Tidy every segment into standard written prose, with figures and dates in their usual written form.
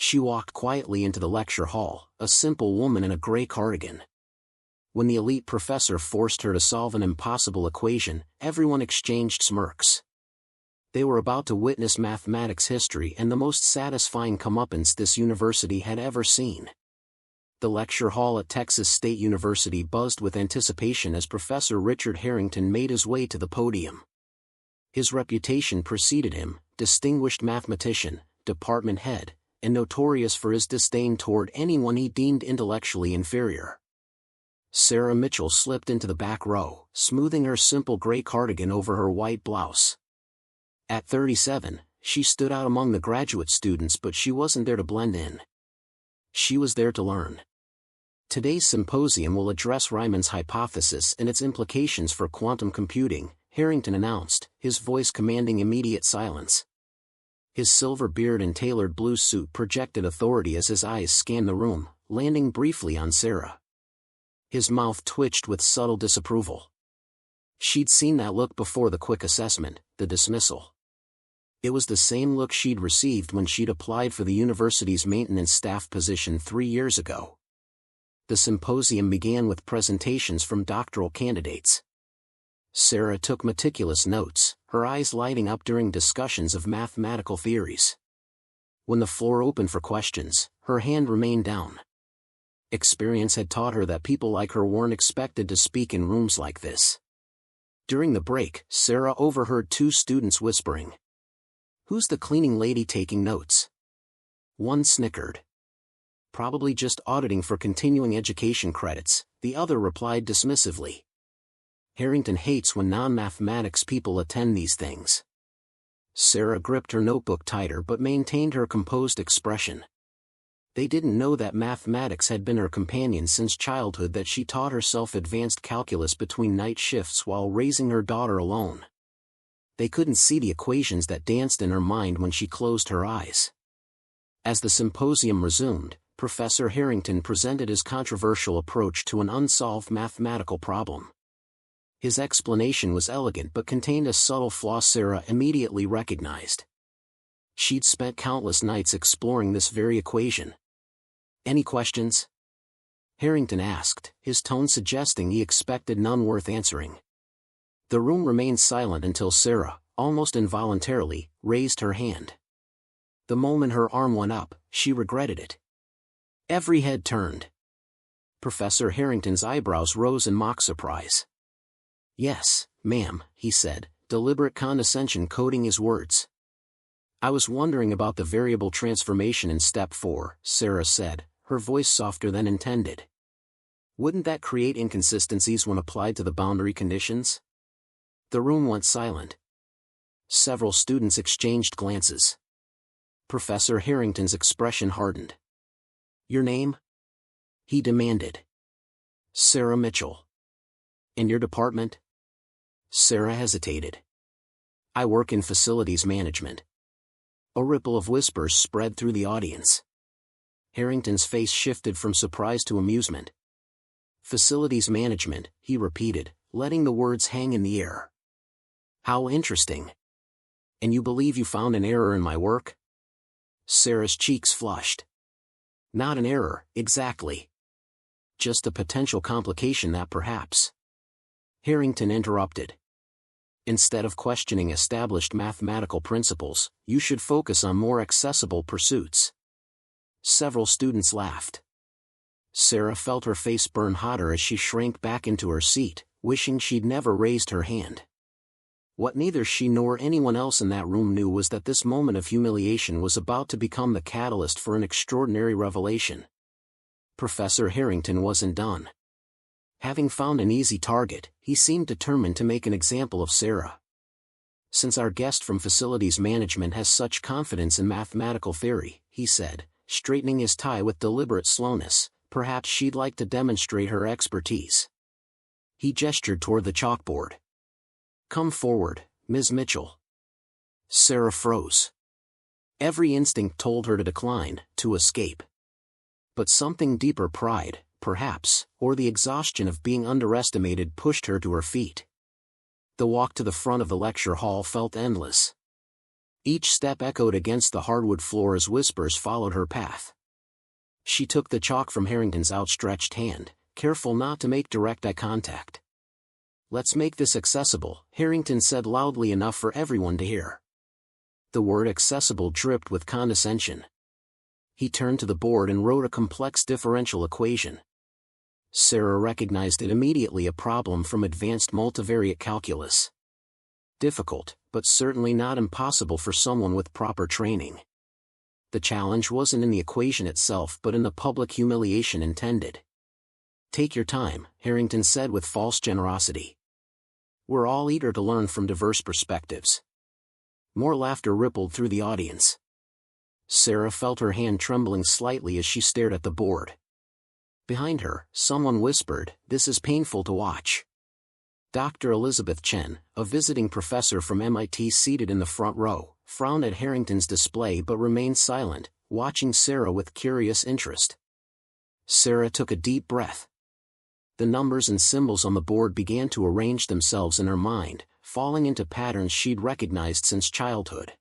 She walked quietly into the lecture hall, a simple woman in a gray cardigan. When the elite professor forced her to solve an impossible equation, everyone exchanged smirks. They were about to witness mathematics history and the most satisfying comeuppance this university had ever seen. The lecture hall at Texas State University buzzed with anticipation as Professor Richard Harrington made his way to the podium. His reputation preceded him, distinguished mathematician, department head, and notorious for his disdain toward anyone he deemed intellectually inferior. Sarah Mitchell slipped into the back row, smoothing her simple gray cardigan over her white blouse. At 37, she stood out among the graduate students, but she wasn't there to blend in. She was there to learn. Today's symposium will address Riemann's hypothesis and its implications for quantum computing, Harrington announced, his voice commanding immediate silence. His silver beard and tailored blue suit projected authority as his eyes scanned the room, landing briefly on Sarah. His mouth twitched with subtle disapproval. She'd seen that look before the quick assessment, the dismissal. It was the same look she'd received when she'd applied for the university's maintenance staff position 3 years ago. The symposium began with presentations from doctoral candidates. Sarah took meticulous notes, her eyes lighting up during discussions of mathematical theories. When the floor opened for questions, her hand remained down. Experience had taught her that people like her weren't expected to speak in rooms like this. During the break, Sarah overheard 2 students whispering. "Who's the cleaning lady taking notes?" One snickered. "Probably just auditing for continuing education credits," the other replied dismissively. Harrington hates when non-mathematics people attend these things. Sarah gripped her notebook tighter but maintained her composed expression. They didn't know that mathematics had been her companion since childhood, that she taught herself advanced calculus between night shifts while raising her daughter alone. They couldn't see the equations that danced in her mind when she closed her eyes. As the symposium resumed, Professor Harrington presented his controversial approach to an unsolved mathematical problem. His explanation was elegant but contained a subtle flaw Sarah immediately recognized. She'd spent countless nights exploring this very equation. "Any questions?" Harrington asked, his tone suggesting he expected none worth answering. The room remained silent until Sarah, almost involuntarily, raised her hand. The moment her arm went up, she regretted it. Every head turned. Professor Harrington's eyebrows rose in mock surprise. "Yes, ma'am," he said, deliberate condescension coating his words. "I was wondering about the variable transformation in step 4, Sarah said, her voice softer than intended. "Wouldn't that create inconsistencies when applied to the boundary conditions?" The room went silent. Several students exchanged glances. Professor Harrington's expression hardened. "Your name?" he demanded. "Sarah Mitchell." "In your department?" Sarah hesitated. "I work in facilities management." A ripple of whispers spread through the audience. Harrington's face shifted from surprise to amusement. "Facilities management," he repeated, letting the words hang in the air. "How interesting. And you believe you found an error in my work?" Sarah's cheeks flushed. "Not an error, exactly. Just a potential complication that perhaps..." Harrington interrupted. "Instead of questioning established mathematical principles, you should focus on more accessible pursuits." Several students laughed. Sarah felt her face burn hotter as she shrank back into her seat, wishing she'd never raised her hand. What neither she nor anyone else in that room knew was that this moment of humiliation was about to become the catalyst for an extraordinary revelation. Professor Harrington wasn't done. Having found an easy target, he seemed determined to make an example of Sarah. "Since our guest from facilities management has such confidence in mathematical theory," he said, straightening his tie with deliberate slowness, "perhaps she'd like to demonstrate her expertise." He gestured toward the chalkboard. "Come forward, Ms. Mitchell." Sarah froze. Every instinct told her to decline, to escape. But something deeper, pride, perhaps, or the exhaustion of being underestimated, pushed her to her feet. The walk to the front of the lecture hall felt endless. Each step echoed against the hardwood floor as whispers followed her path. She took the chalk from Harrington's outstretched hand, careful not to make direct eye contact. "Let's make this accessible," Harrington said loudly enough for everyone to hear. The word accessible dripped with condescension. He turned to the board and wrote a complex differential equation. Sarah recognized it immediately, a problem from advanced multivariate calculus. Difficult, but certainly not impossible for someone with proper training. The challenge wasn't in the equation itself but in the public humiliation intended. "Take your time," Harrington said with false generosity. "We're all eager to learn from diverse perspectives." More laughter rippled through the audience. Sarah felt her hand trembling slightly as she stared at the board. Behind her, someone whispered, "This is painful to watch." Dr. Elizabeth Chen, a visiting professor from MIT seated in the front row, frowned at Harrington's display but remained silent, watching Sarah with curious interest. Sarah took a deep breath. The numbers and symbols on the board began to arrange themselves in her mind, falling into patterns she'd recognized since childhood.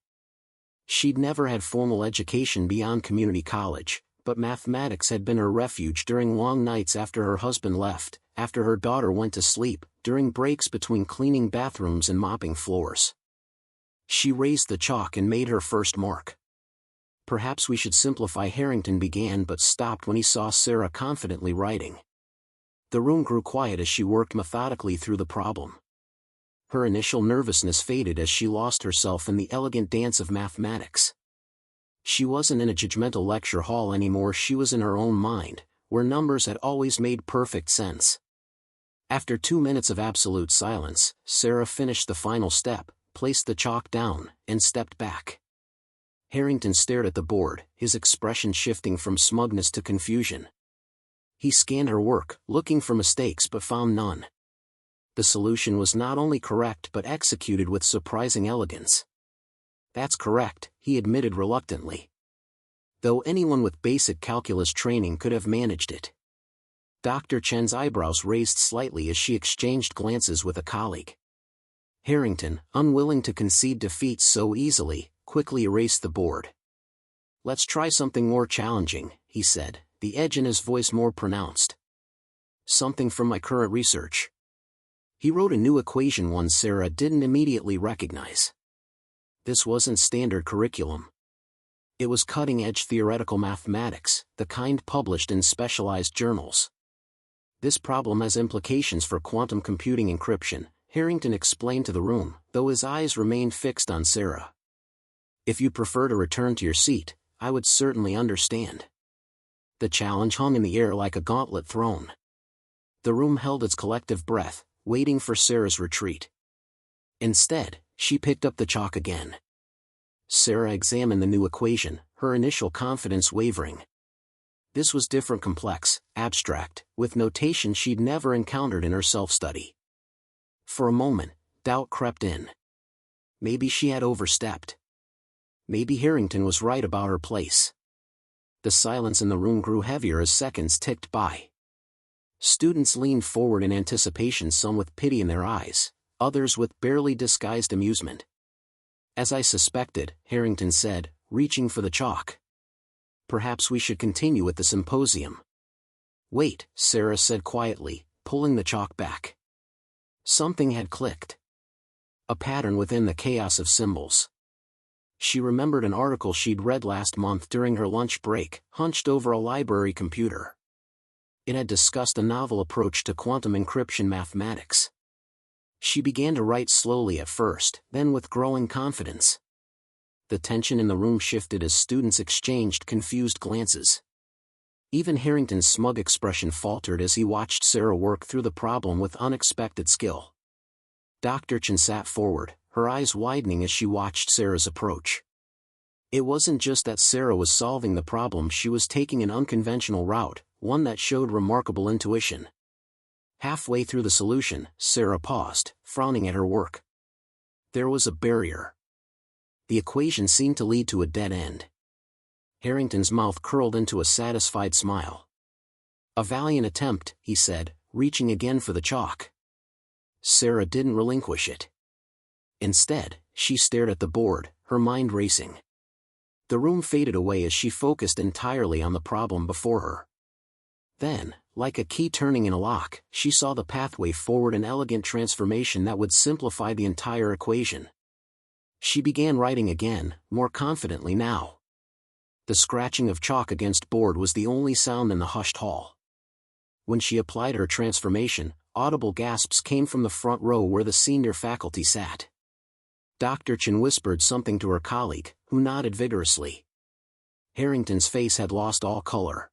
She'd never had formal education beyond community college, but mathematics had been her refuge during long nights after her husband left, after her daughter went to sleep, during breaks between cleaning bathrooms and mopping floors. She raised the chalk and made her first mark. "Perhaps we should simplify," Harrington began but stopped when he saw Sarah confidently writing. The room grew quiet as she worked methodically through the problem. Her initial nervousness faded as she lost herself in the elegant dance of mathematics. She wasn't in a judgmental lecture hall anymore, she was in her own mind, where numbers had always made perfect sense. After 2 minutes of absolute silence, Sarah finished the final step, placed the chalk down, and stepped back. Harrington stared at the board, his expression shifting from smugness to confusion. He scanned her work, looking for mistakes but found none. The solution was not only correct but executed with surprising elegance. "That's correct," he admitted reluctantly. Though anyone with basic calculus training could have managed it. Dr. Chen's eyebrows raised slightly as she exchanged glances with a colleague. Harrington, unwilling to concede defeat so easily, quickly erased the board. "Let's try something more challenging," he said, the edge in his voice more pronounced. "Something from my current research." He wrote a new equation, one Sarah didn't immediately recognize. This wasn't standard curriculum. It was cutting-edge theoretical mathematics, the kind published in specialized journals. "This problem has implications for quantum computing encryption," Harrington explained to the room, though his eyes remained fixed on Sarah. "If you prefer to return to your seat, I would certainly understand." The challenge hung in the air like a gauntlet thrown. The room held its collective breath, waiting for Sarah's retreat. Instead, she picked up the chalk again. Sarah examined the new equation, her initial confidence wavering. This was different, complex, abstract, with notation she'd never encountered in her self-study. For a moment, doubt crept in. Maybe she had overstepped. Maybe Harrington was right about her place. The silence in the room grew heavier as seconds ticked by. Students leaned forward in anticipation, some with pity in their eyes, others with barely disguised amusement. "As I suspected," Harrington said, reaching for the chalk. "Perhaps we should continue with the symposium." "Wait," Sarah said quietly, pulling the chalk back. Something had clicked. A pattern within the chaos of symbols. She remembered an article she'd read last month during her lunch break, hunched over a library computer. It had discussed a novel approach to quantum encryption mathematics. She began to write slowly at first, then with growing confidence. The tension in the room shifted as students exchanged confused glances. Even Harrington's smug expression faltered as he watched Sarah work through the problem with unexpected skill. Dr. Chen sat forward, her eyes widening as she watched Sarah's approach. It wasn't just that Sarah was solving the problem, she was taking an unconventional route, one that showed remarkable intuition. Halfway through the solution, Sarah paused, frowning at her work. There was a barrier. The equation seemed to lead to a dead end. Harrington's mouth curled into a satisfied smile. "A valiant attempt," he said, reaching again for the chalk. Sarah didn't relinquish it. Instead, she stared at the board, her mind racing. The room faded away as she focused entirely on the problem before her. Then, like a key turning in a lock, she saw the pathway forward, an elegant transformation that would simplify the entire equation. She began writing again, more confidently now. The scratching of chalk against board was the only sound in the hushed hall. When she applied her transformation, audible gasps came from the front row where the senior faculty sat. Dr. Chen whispered something to her colleague, who nodded vigorously. Harrington's face had lost all color.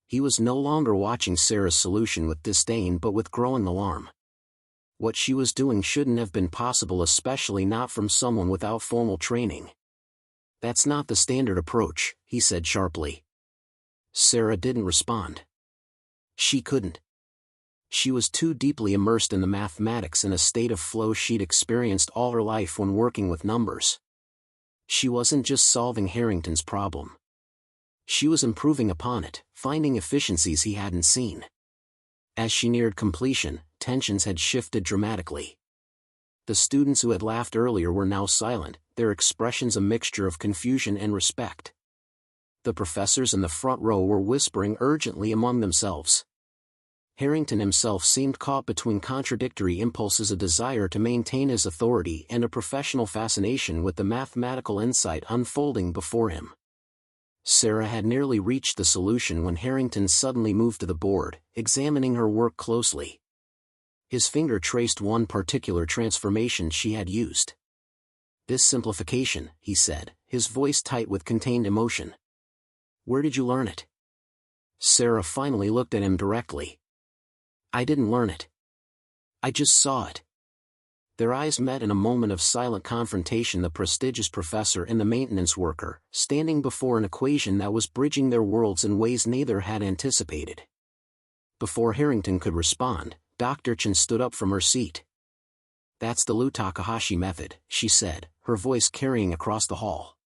He was no longer watching Sarah's solution with disdain but with growing alarm. What she was doing shouldn't have been possible, especially not from someone without formal training. "That's not the standard approach," he said sharply. Sarah didn't respond. She couldn't. She was too deeply immersed in the mathematics, in a state of flow she'd experienced all her life when working with numbers. She wasn't just solving Harrington's problem. She was improving upon it, finding efficiencies he hadn't seen. As she neared completion, tensions had shifted dramatically. The students who had laughed earlier were now silent, their expressions a mixture of confusion and respect. The professors in the front row were whispering urgently among themselves. Harrington himself seemed caught between contradictory impulses, a desire to maintain his authority and a professional fascination with the mathematical insight unfolding before him. Sarah had nearly reached the solution when Harrington suddenly moved to the board, examining her work closely. His finger traced one particular transformation she had used. "This simplification," he said, his voice tight with contained emotion. "Where did you learn it?" Sarah finally looked at him directly. "I didn't learn it. I just saw it." Their eyes met in a moment of silent confrontation, the prestigious professor and the maintenance worker, standing before an equation that was bridging their worlds in ways neither had anticipated. Before Harrington could respond, Dr. Chen stood up from her seat. "That's the Lu Takahashi method," she said, her voice carrying across the hall.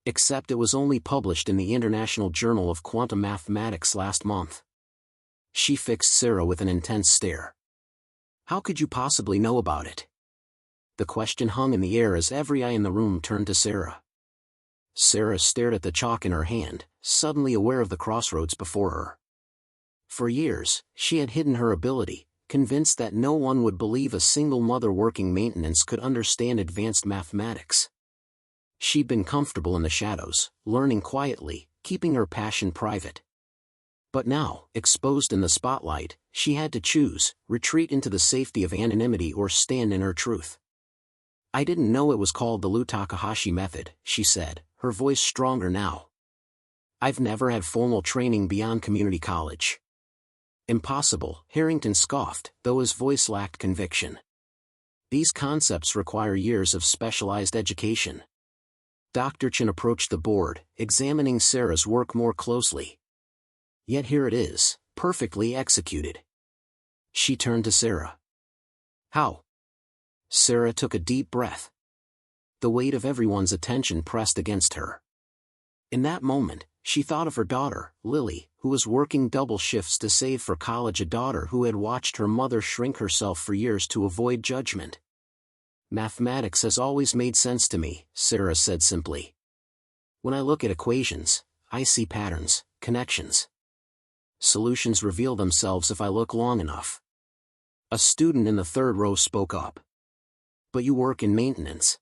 "Except it was only published in the International Journal of Quantum Mathematics last month." She fixed Sarah with an intense stare. "How could you possibly know about it?" The question hung in the air as every eye in the room turned to Sarah. Sarah stared at the chalk in her hand, suddenly aware of the crossroads before her. For years, she had hidden her ability, convinced that no one would believe a single mother working maintenance could understand advanced mathematics. She'd been comfortable in the shadows, learning quietly, keeping her passion private. But now, exposed in the spotlight, she had to choose: retreat into the safety of anonymity or stand in her truth. "I didn't know it was called the Lu Takahashi method," she said, her voice stronger now. "I've never had formal training beyond community college." "Impossible," Harrington scoffed, though his voice lacked conviction. "These concepts require years of specialized education." Dr. Chen approached the board, examining Sarah's work more closely. "Yet here it is, perfectly executed." She turned to Sarah. "How?" Sarah took a deep breath. The weight of everyone's attention pressed against her. In that moment, she thought of her daughter, Lily, who was working double shifts to save for college, a daughter who had watched her mother shrink herself for years to avoid judgment. "Mathematics has always made sense to me," Sarah said simply. "When I look at equations, I see patterns, connections. Solutions reveal themselves if I look long enough." A student in the third row spoke up. "But you work in maintenance.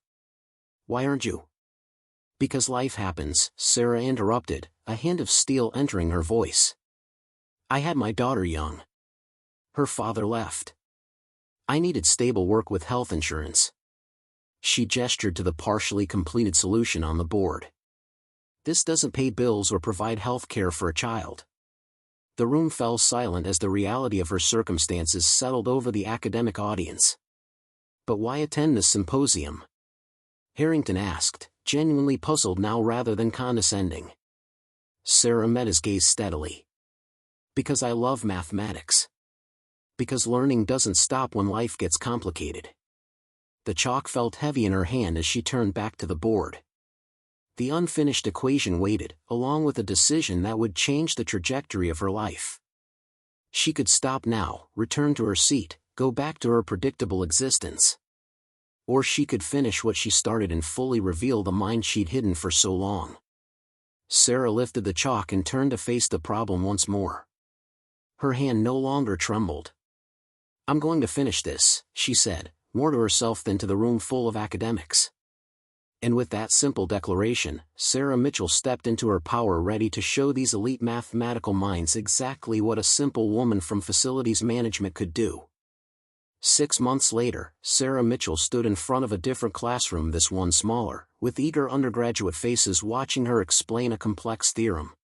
Why aren't you?" "Because life happens," Sarah interrupted, a hint of steel entering her voice. "I had my daughter young. Her father left. I needed stable work with health insurance." She gestured to the partially completed solution on the board. "This doesn't pay bills or provide health care for a child." The room fell silent as the reality of her circumstances settled over the academic audience. "But why attend this symposium?" Harrington asked, genuinely puzzled now rather than condescending. Sarah met his gaze steadily. "Because I love mathematics. Because learning doesn't stop when life gets complicated." The chalk felt heavy in her hand as she turned back to the board. The unfinished equation waited, along with a decision that would change the trajectory of her life. She could stop now, return to her seat, go back to her predictable existence. Or she could finish what she started and fully reveal the mind she'd hidden for so long. Sarah lifted the chalk and turned to face the problem once more. Her hand no longer trembled. "I'm going to finish this," she said, more to herself than to the room full of academics. And with that simple declaration, Sarah Mitchell stepped into her power, ready to show these elite mathematical minds exactly what a simple woman from facilities management could do. 6 months later, Sarah Mitchell stood in front of a different classroom, this one smaller, with eager undergraduate faces watching her explain a complex theorem.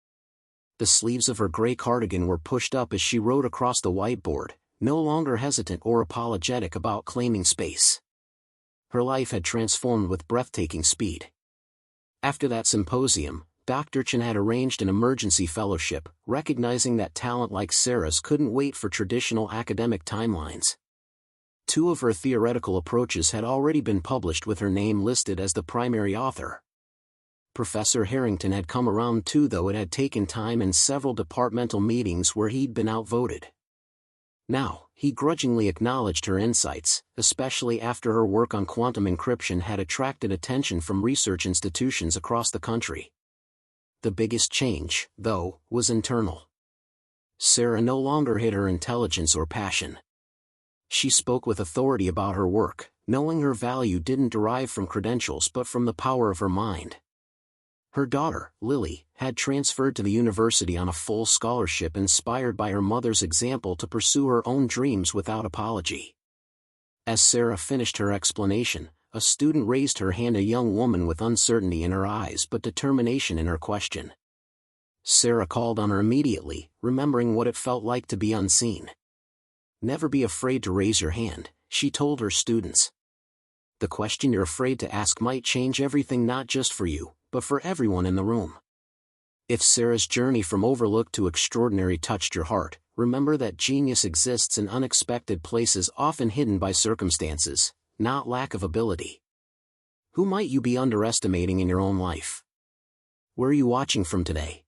The sleeves of her gray cardigan were pushed up as she wrote across the whiteboard, no longer hesitant or apologetic about claiming space. Her life had transformed with breathtaking speed. After that symposium, Dr. Chen had arranged an emergency fellowship, recognizing that talent like Sarah's couldn't wait for traditional academic timelines. 2 of her theoretical approaches had already been published with her name listed as the primary author. Professor Harrington had come around too, though it had taken time and several departmental meetings where he'd been outvoted. Now, he grudgingly acknowledged her insights, especially after her work on quantum encryption had attracted attention from research institutions across the country. The biggest change, though, was internal. Sarah no longer hid her intelligence or passion. She spoke with authority about her work, knowing her value didn't derive from credentials but from the power of her mind. Her daughter, Lily, had transferred to the university on a full scholarship, inspired by her mother's example to pursue her own dreams without apology. As Sarah finished her explanation, a student raised her hand, a young woman with uncertainty in her eyes but determination in her question. Sarah called on her immediately, remembering what it felt like to be unseen. "Never be afraid to raise your hand," she told her students. "The question you're afraid to ask might change everything, not just for you, but for everyone in the room." If Sarah's journey from overlooked to extraordinary touched your heart, remember that genius exists in unexpected places, often hidden by circumstances, not lack of ability. Who might you be underestimating in your own life? Where are you watching from today?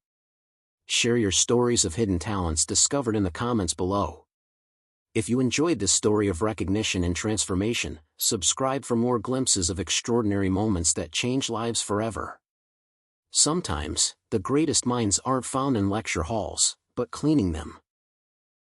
Share your stories of hidden talents discovered in the comments below. If you enjoyed this story of recognition and transformation, subscribe for more glimpses of extraordinary moments that change lives forever. Sometimes, the greatest minds aren't found in lecture halls, but cleaning them.